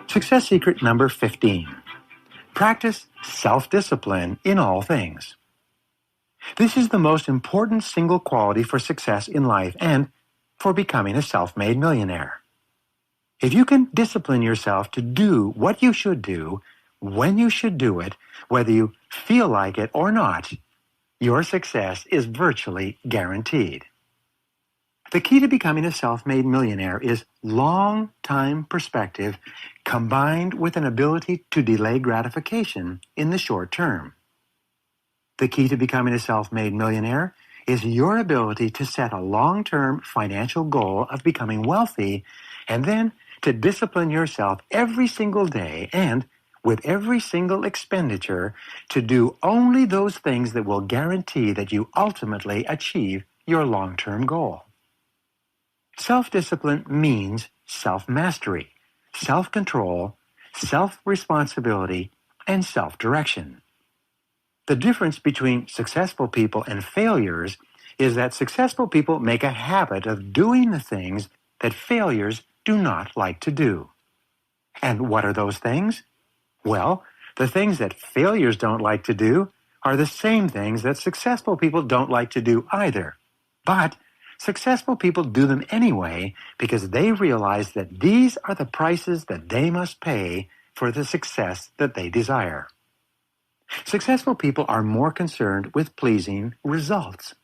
Success secret number 15. Practice self-discipline in all things. This is the most important single quality for success in life and for becoming a self-made millionaire. If you can discipline yourself to do what you should do, when you should do it, whether you feel like it or not, your success is virtually guaranteed. The key to becoming a self-made millionaire is long-time perspective combined with an ability to delay gratification in the short term. The key to becoming a self-made millionaire is your ability to set a long-term financial goal of becoming wealthy and then to discipline yourself every single day and with every single expenditure to do only those things that will guarantee that you ultimately achieve your long-term goal. Self-discipline means self-mastery, self-control, self-responsibility, and self-direction. The difference between successful people and failures is that successful people make a habit of doing the things that failures do not like to do. And what are those things? Well, the things that failures don't like to do are the same things that successful people don't like to do either. But successful people do them anyway because they realize that these are the prices that they must pay for the success that they desire. Successful people are more concerned with pleasing results.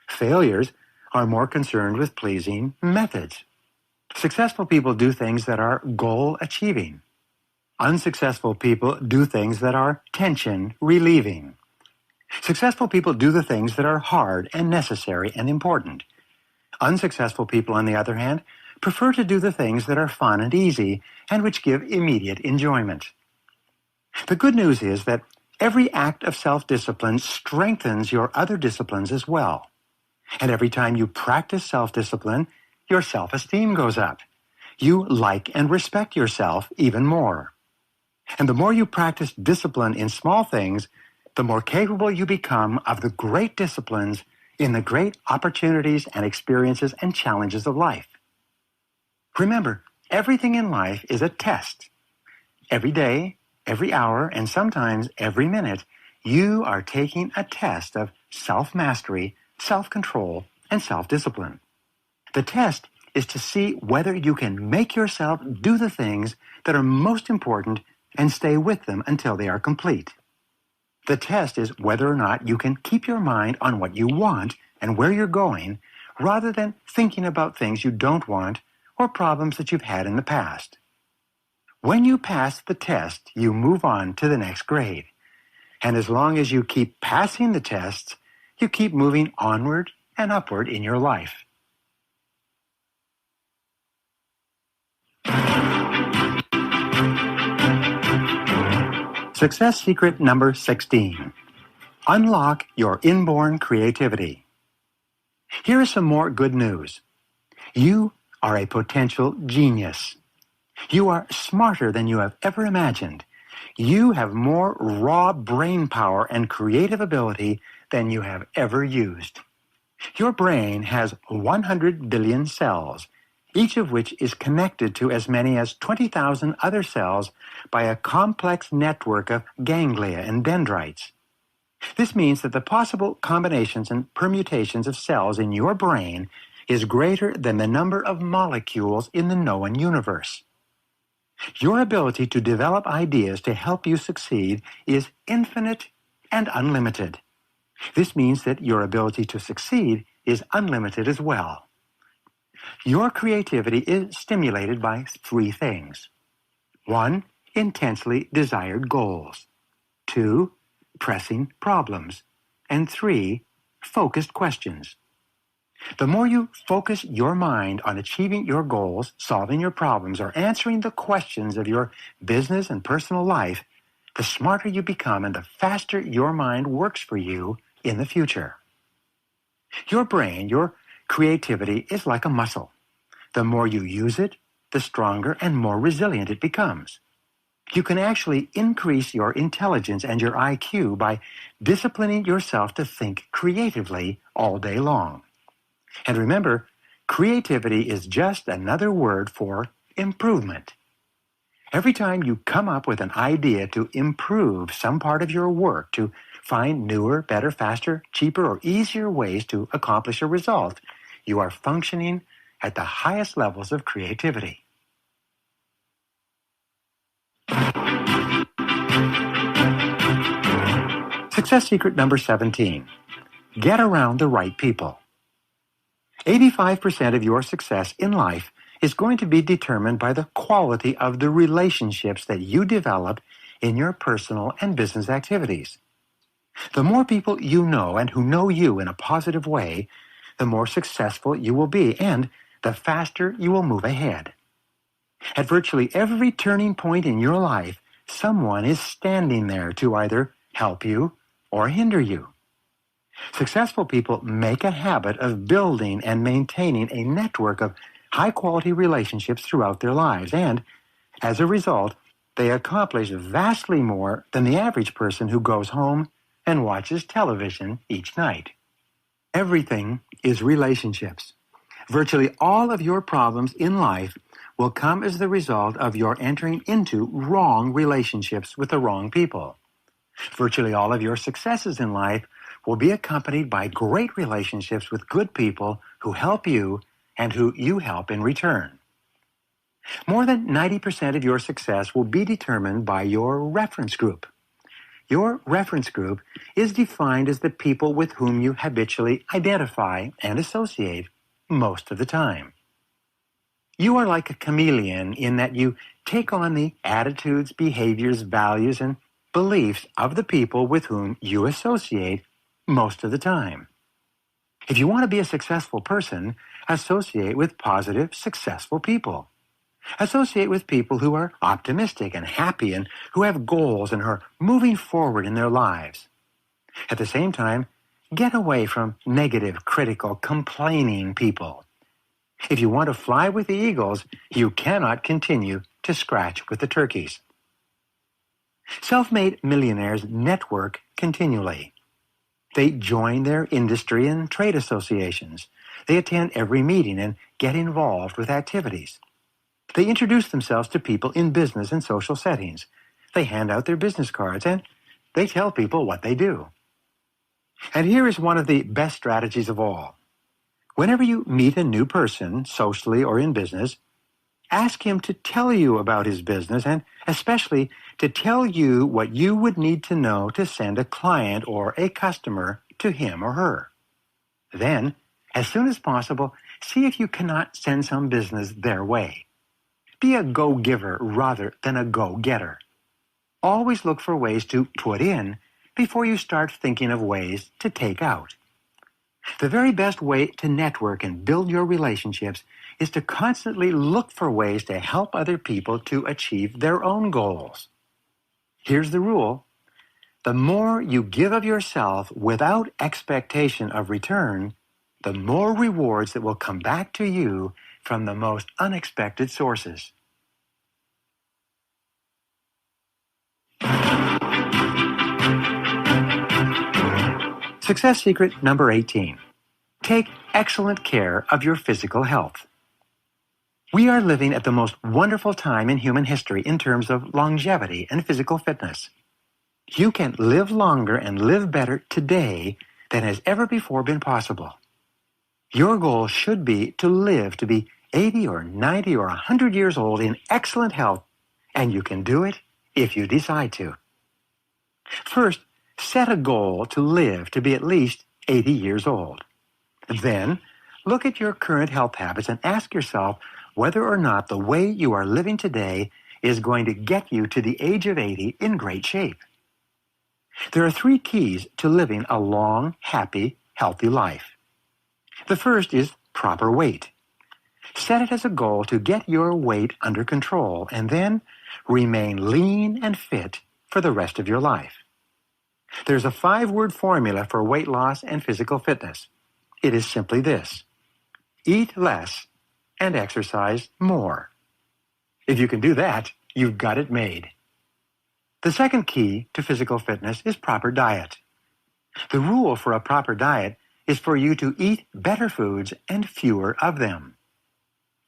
Failures are more concerned with pleasing methods. Successful people do things that are goal-achieving. Unsuccessful people do things that are tension-relieving. Successful people do the things that are hard and necessary and important. Unsuccessful people, on the other hand, prefer to do the things that are fun and easy and which give immediate enjoyment. The good news is that every act of self-discipline strengthens your other disciplines as well. And every time you practice self-discipline, your self-esteem goes up. You like and respect yourself even more. And the more you practice discipline in small things, the more capable you become of the great disciplines in the great opportunities and experiences and challenges of life. Remember, everything in life is a test. Every day, every hour, and sometimes every minute, you are taking a test of self-mastery, self-control, and self-discipline. The test is to see whether you can make yourself do the things that are most important and stay with them until they are complete. The test is whether or not you can keep your mind on what you want and where you're going, rather than thinking about things you don't want or problems that you've had in the past. When you pass the test, you move on to the next grade. And as long as you keep passing the tests, you keep moving onward and upward in your life. Success secret number 16. Unlock your inborn creativity. Here is some more good news. You are a potential genius. You are smarter than you have ever imagined. You have more raw brain power and creative ability than you have ever used. Your brain has 100 billion cells, each of which is connected to as many as 20,000 other cells by a complex network of ganglia and dendrites. This means that the possible combinations and permutations of cells in your brain is greater than the number of molecules in the known universe. Your ability to develop ideas to help you succeed is infinite and unlimited. This means that your ability to succeed is unlimited as well. Your creativity is stimulated by three things. 1, intensely desired goals. 2, pressing problems. And 3, focused questions. The more you focus your mind on achieving your goals, solving your problems, or answering the questions of your business and personal life, the smarter you become and the faster your mind works for you in the future. Your brain, your creativity is like a muscle. The more you use it, the stronger and more resilient it becomes. You can actually increase your intelligence and your IQ by disciplining yourself to think creatively all day long. And remember, creativity is just another word for improvement. Every time you come up with an idea to improve some part of your work, to find newer, better, faster, cheaper, or easier ways to accomplish a result, you are functioning at the highest levels of creativity. Success secret number 17. Get around the right people. 85% of your success in life is going to be determined by the quality of the relationships that you develop in your personal and business activities. The more people you know and who know you in a positive way, the more successful you will be and the faster you will move ahead. At virtually every turning point in your life, someone is standing there to either help you or hinder you. Successful people make a habit of building and maintaining a network of high-quality relationships throughout their lives, and as a result, they accomplish vastly more than the average person who goes home and watches television each night. Everything is relationships. Virtually all of your problems in life will come as the result of your entering into wrong relationships with the wrong people. Virtually all of your successes in life will be accompanied by great relationships with good people who help you and who you help in return. More than 90% of your success will be determined by your reference group. Your reference group is defined as the people with whom you habitually identify and associate most of the time. You are like a chameleon in that you take on the attitudes, behaviors, values, and beliefs of the people with whom you associate most of the time. If you want to be a successful person, associate with positive, successful people. Associate with people who are optimistic and happy and who have goals and are moving forward in their lives. At the same time, get away from negative, critical, complaining people. If you want to fly with the eagles, you cannot continue to scratch with the turkeys. Self-made millionaires network continually. They join their industry and trade associations. They attend every meeting and get involved with activities. They introduce themselves to people in business and social settings. They hand out their business cards and they tell people what they do. And here is one of the best strategies of all. Whenever you meet a new person, socially or in business, ask him to tell you about his business and especially to tell you what you would need to know to send a client or a customer to him or her. Then, as soon as possible, see if you cannot send some business their way. Be a go-giver rather than a go-getter. Always look for ways to put in before you start thinking of ways to take out. The very best way to network and build your relationships is to constantly look for ways to help other people to achieve their own goals. Here's the rule. The more you give of yourself without expectation of return, the more rewards that will come back to you from the most unexpected sources. Success secret number 18. Take excellent care of your physical health. We are living at the most wonderful time in human history in terms of longevity and physical fitness. You can live longer and live better today than has ever before been possible. Your goal should be to live to be 80 or 90 or 100 years old in excellent health, and you can do it if you decide to. First, set a goal to live to be at least 80 years old. Then, look at your current health habits and ask yourself whether or not the way you are living today is going to get you to the age of 80 in great shape. There are 3 keys to living a long, happy, healthy life. The first is proper weight. Set it as a goal to get your weight under control and then remain lean and fit for the rest of your life. There's a 5-word formula for weight loss and physical fitness. It is simply this: eat less and exercise more. If you can do that, you've got it made. The second key to physical fitness is proper diet. The rule for a proper diet is for you to eat better foods and fewer of them.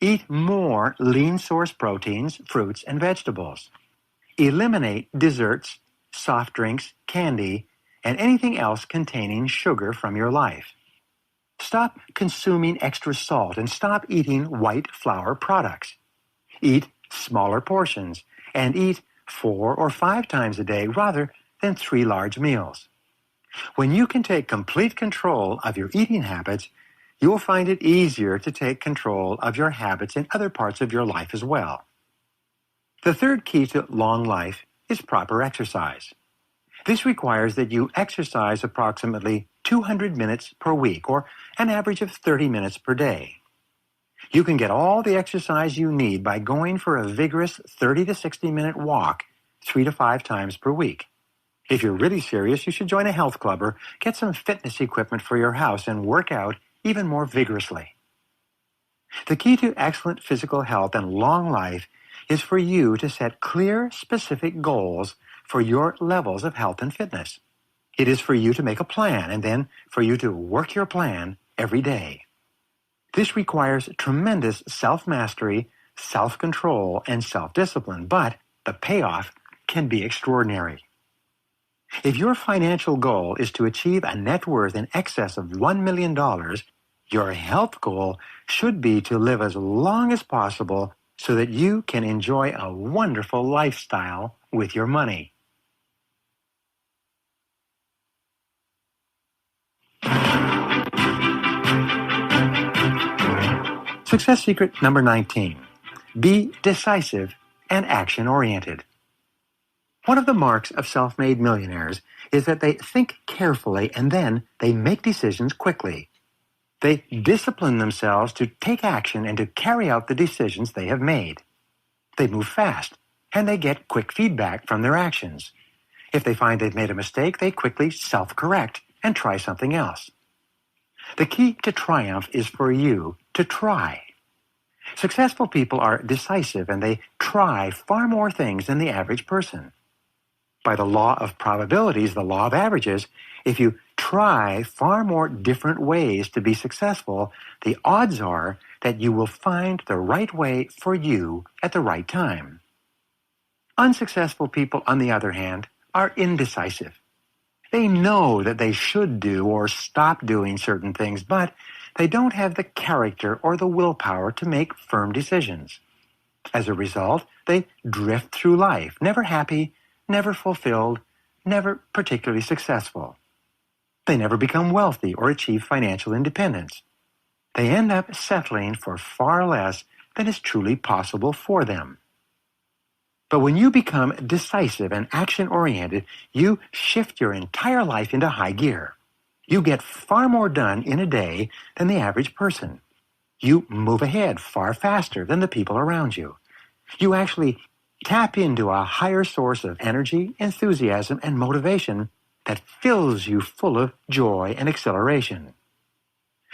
Eat more lean source proteins, fruits, and vegetables. Eliminate desserts, soft drinks, candy, and anything else containing sugar from your life. Stop consuming extra salt and stop eating white flour products. Eat smaller portions and eat 4 or 5 times a day rather than 3 large meals. When you can take complete control of your eating habits, you will find it easier to take control of your habits in other parts of your life as well. The third key to long life is proper exercise. This requires that you exercise approximately 200 minutes per week, or an average of 30 minutes per day. You can get all the exercise you need by going for a vigorous 30 to 60-minute walk 3 to 5 times per week. If you're really serious, you should join a health club or get some fitness equipment for your house and work out even more vigorously. The key to excellent physical health and long life is for you to set clear, specific goals for your levels of health and fitness. It is for you to make a plan and then for you to work your plan every day. This requires tremendous self-mastery, self-control, and self-discipline, but the payoff can be extraordinary. If your financial goal is to achieve a net worth in excess of $1 million, your health goal should be to live as long as possible so that you can enjoy a wonderful lifestyle with your money. Success secret number 19. Be decisive and action-oriented. One of the marks of self-made millionaires is that they think carefully and then they make decisions quickly. They discipline themselves to take action and to carry out the decisions they have made. They move fast, and they get quick feedback from their actions. If they find they've made a mistake, they quickly self-correct and try something else. The key to triumph is for you to try. Successful people are decisive and they try far more things than the average person. By the law of probabilities, the law of averages, if you try far more different ways to be successful, the odds are that you will find the right way for you at the right time. Unsuccessful people, on the other hand, are indecisive. They know that they should do or stop doing certain things, but they don't have the character or the willpower to make firm decisions. As a result, they drift through life, never happy, never fulfilled, never particularly successful. They never become wealthy or achieve financial independence. They end up settling for far less than is truly possible for them. But when you become decisive and action-oriented, you shift your entire life into high gear. You get far more done in a day than the average person. You move ahead far faster than the people around you. You actually tap into a higher source of energy, enthusiasm, and motivation that fills you full of joy and exhilaration.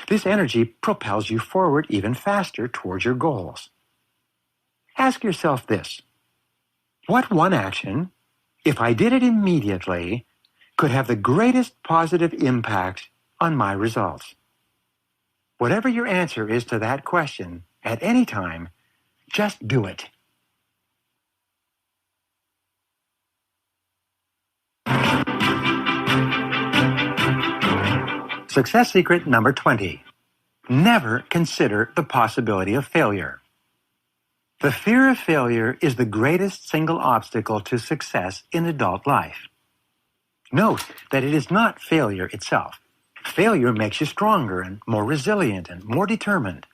This energy propels you forward even faster towards your goals. Ask yourself this: what one action, if I did it immediately, could have the greatest positive impact on my results? Whatever your answer is to that question at any time, just do it. Success secret number 20. Never consider the possibility of failure. The fear of failure is the greatest single obstacle to success in adult life. Note that it is not failure itself. Failure makes you stronger and more resilient and more determined.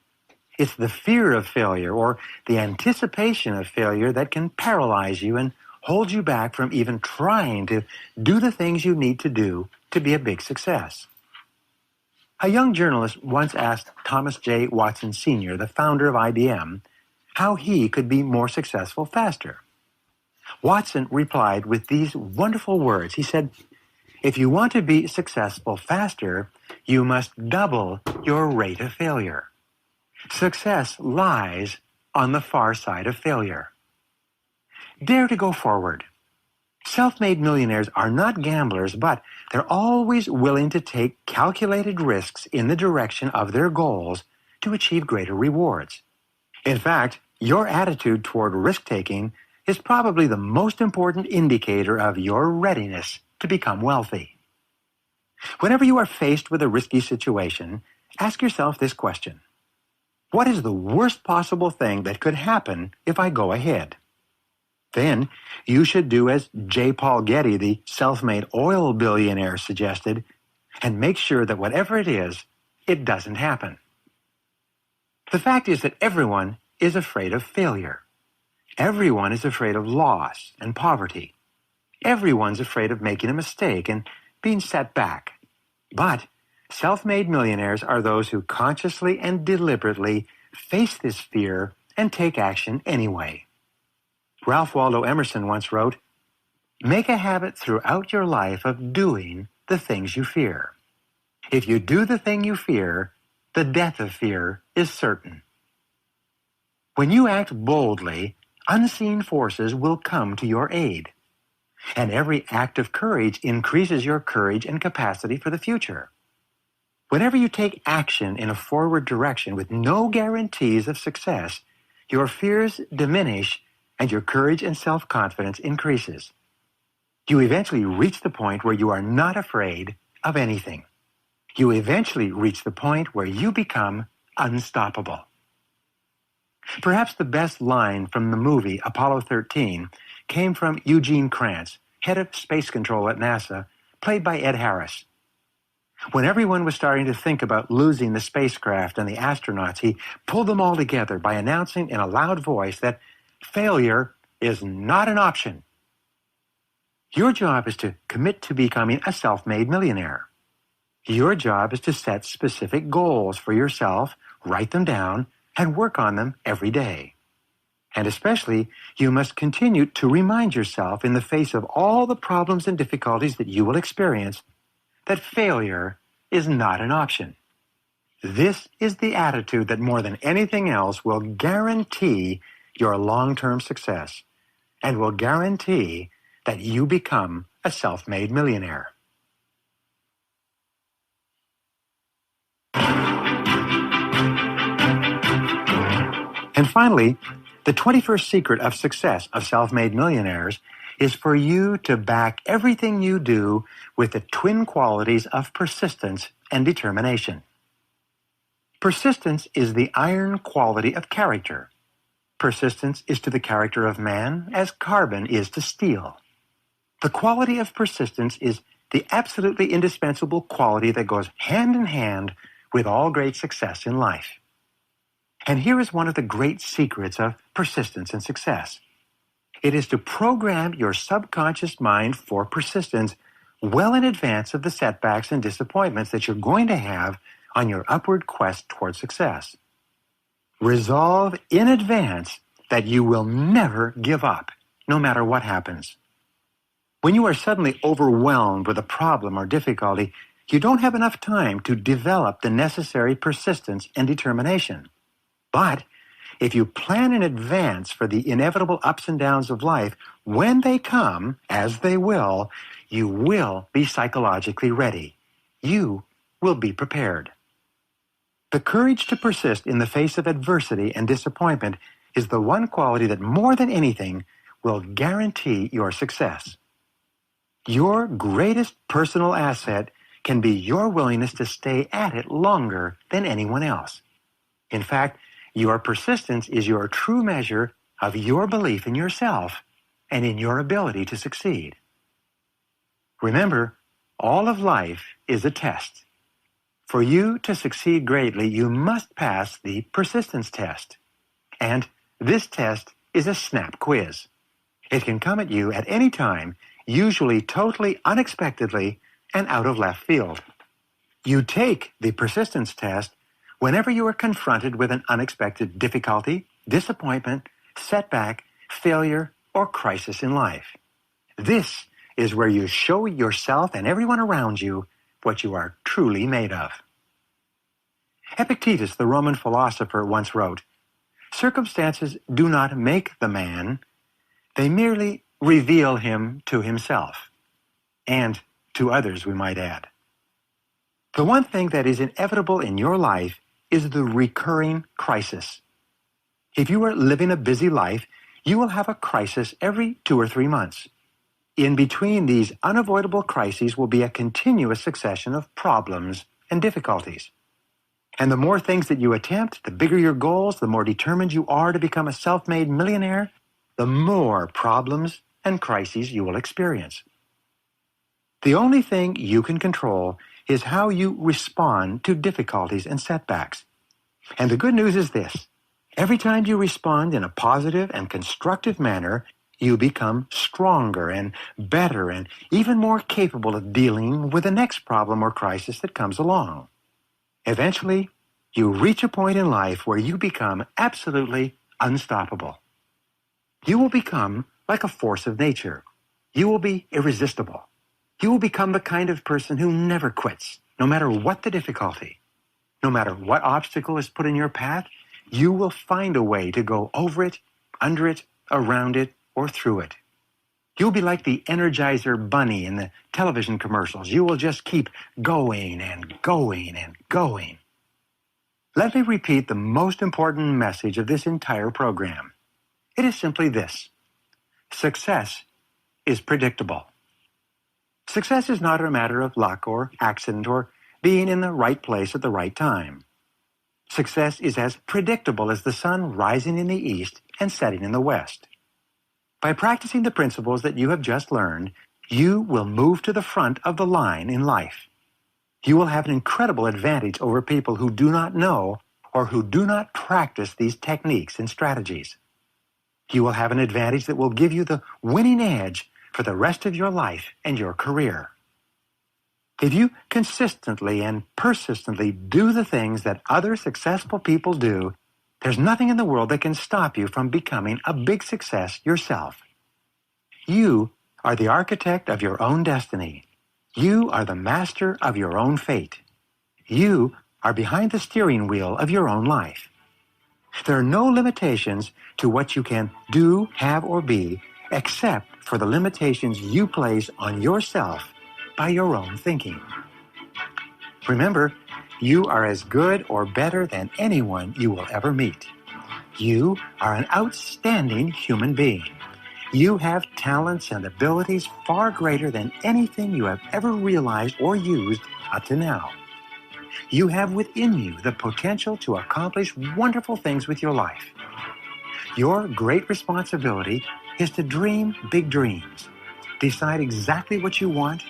It's the fear of failure or the anticipation of failure that can paralyze you and hold you back from even trying to do the things you need to do to be a big success. A young journalist once asked Thomas J. Watson Sr., the founder of IBM, how he could be more successful faster. Watson replied with these wonderful words. He said, "If you want to be successful faster, you must double your rate of failure. Success lies on the far side of failure." Dare to go forward. Self-made millionaires are not gamblers, but they're always willing to take calculated risks in the direction of their goals to achieve greater rewards. In fact, your attitude toward risk-taking is probably the most important indicator of your readiness to become wealthy. Whenever you are faced with a risky situation, ask yourself this question: what is the worst possible thing that could happen if I go ahead? Then you should do as J. Paul Getty, the self-made oil billionaire, suggested, and make sure that whatever it is, it doesn't happen. The fact is that everyone is afraid of failure. Everyone is afraid of loss and poverty. Everyone's afraid of making a mistake and being set back. But self-made millionaires are those who consciously and deliberately face this fear and take action anyway. Ralph Waldo Emerson once wrote, "Make a habit throughout your life of doing the things you fear. If you do the thing you fear, the death of fear is certain." When you act boldly, unseen forces will come to your aid. And every act of courage increases your courage and capacity for the future. Whenever you take action in a forward direction with no guarantees of success, your fears diminish and your courage and self-confidence increases. You eventually reach the point where you are not afraid of anything. You eventually reach the point where you become unstoppable. Perhaps the best line from the movie Apollo 13 came from Eugene Kranz, head of space control at NASA, played by Ed Harris. When everyone was starting to think about losing the spacecraft and the astronauts, he pulled them all together by announcing in a loud voice that failure is not an option. Your job is to commit to becoming a self-made millionaire. Your job is to set specific goals for yourself, write them down, and work on them every day. And especially, you must continue to remind yourself in the face of all the problems and difficulties that you will experience that failure is not an option. This is the attitude that more than anything else will guarantee your long-term success and will guarantee that you become a self-made millionaire. And finally, the 21st secret of success of self-made millionaires is for you to back everything you do with the twin qualities of persistence and determination. Persistence is the iron quality of character. Persistence is to the character of man as carbon is to steel. The quality of persistence is the absolutely indispensable quality that goes hand in hand with all great success in life. And here is one of the great secrets of persistence and success. It is to program your subconscious mind for persistence well in advance of the setbacks and disappointments that you're going to have on your upward quest toward success. Resolve in advance that you will never give up, no matter what happens. When you are suddenly overwhelmed with a problem or difficulty, you don't have enough time to develop the necessary persistence and determination. But if you plan in advance for the inevitable ups and downs of life, when they come, as they will, you will be psychologically ready. You will be prepared. The courage to persist in the face of adversity and disappointment is the one quality that more than anything will guarantee your success. Your greatest personal asset can be your willingness to stay at it longer than anyone else. In fact, your persistence is your true measure of your belief in yourself and in your ability to succeed. Remember, all of life is a test. For you to succeed greatly, you must pass the persistence test. And this test is a snap quiz. It can come at you at any time, usually totally unexpectedly and out of left field. You take the persistence test whenever you are confronted with an unexpected difficulty, disappointment, setback, failure, or crisis in life. This is where you show yourself and everyone around you what you are truly made of. Epictetus, the Roman philosopher, once wrote, "Circumstances do not make the man, they merely reveal him to himself, and to others, we might add." The one thing that is inevitable in your life is the recurring crisis. If you are living a busy life, you will have a crisis every 2 or 3 months. In between these unavoidable crises will be a continuous succession of problems and difficulties. And the more things that you attempt, the bigger your goals, the more determined you are to become a self-made millionaire, the more problems and crises you will experience. The only thing you can control is how you respond to difficulties and setbacks. And the good news is this: every time you respond in a positive and constructive manner, you become stronger and better and even more capable of dealing with the next problem or crisis that comes along. Eventually, you reach a point in life where you become absolutely unstoppable. You will become like a force of nature. You will be irresistible. You will become the kind of person who never quits, no matter what the difficulty. No matter what obstacle is put in your path, you will find a way to go over it, under it, around it, or through it. You'll be like the Energizer Bunny in the television commercials. You will just keep going and going and going. Let me repeat the most important message of this entire program. It is simply this: success is predictable. Success is not a matter of luck or accident or being in the right place at the right time. Success is as predictable as the sun rising in the east and setting in the west. By practicing the principles that you have just learned, you will move to the front of the line in life. You will have an incredible advantage over people who do not know or who do not practice these techniques and strategies. You will have an advantage that will give you the winning edge for the rest of your life and your career. If you consistently and persistently do the things that other successful people do, there's nothing in the world that can stop you from becoming a big success yourself. You are the architect of your own destiny. You are the master of your own fate. You are behind the steering wheel of your own life. There are no limitations to what you can do, have, or be, except for the limitations you place on yourself by your own thinking. Remember, you are as good or better than anyone you will ever meet. You are an outstanding human being. You have talents and abilities far greater than anything you have ever realized or used up to now. You have within you the potential to accomplish wonderful things with your life. Your great responsibility is to dream big dreams. Decide exactly what you want,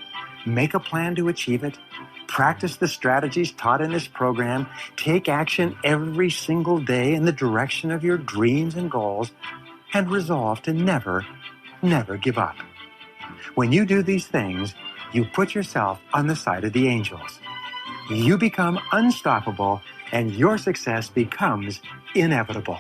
make a plan to achieve it, practice the strategies taught in this program, take action every single day in the direction of your dreams and goals, and resolve to never, never give up. When you do these things, you put yourself on the side of the angels. You become unstoppable, and your success becomes inevitable.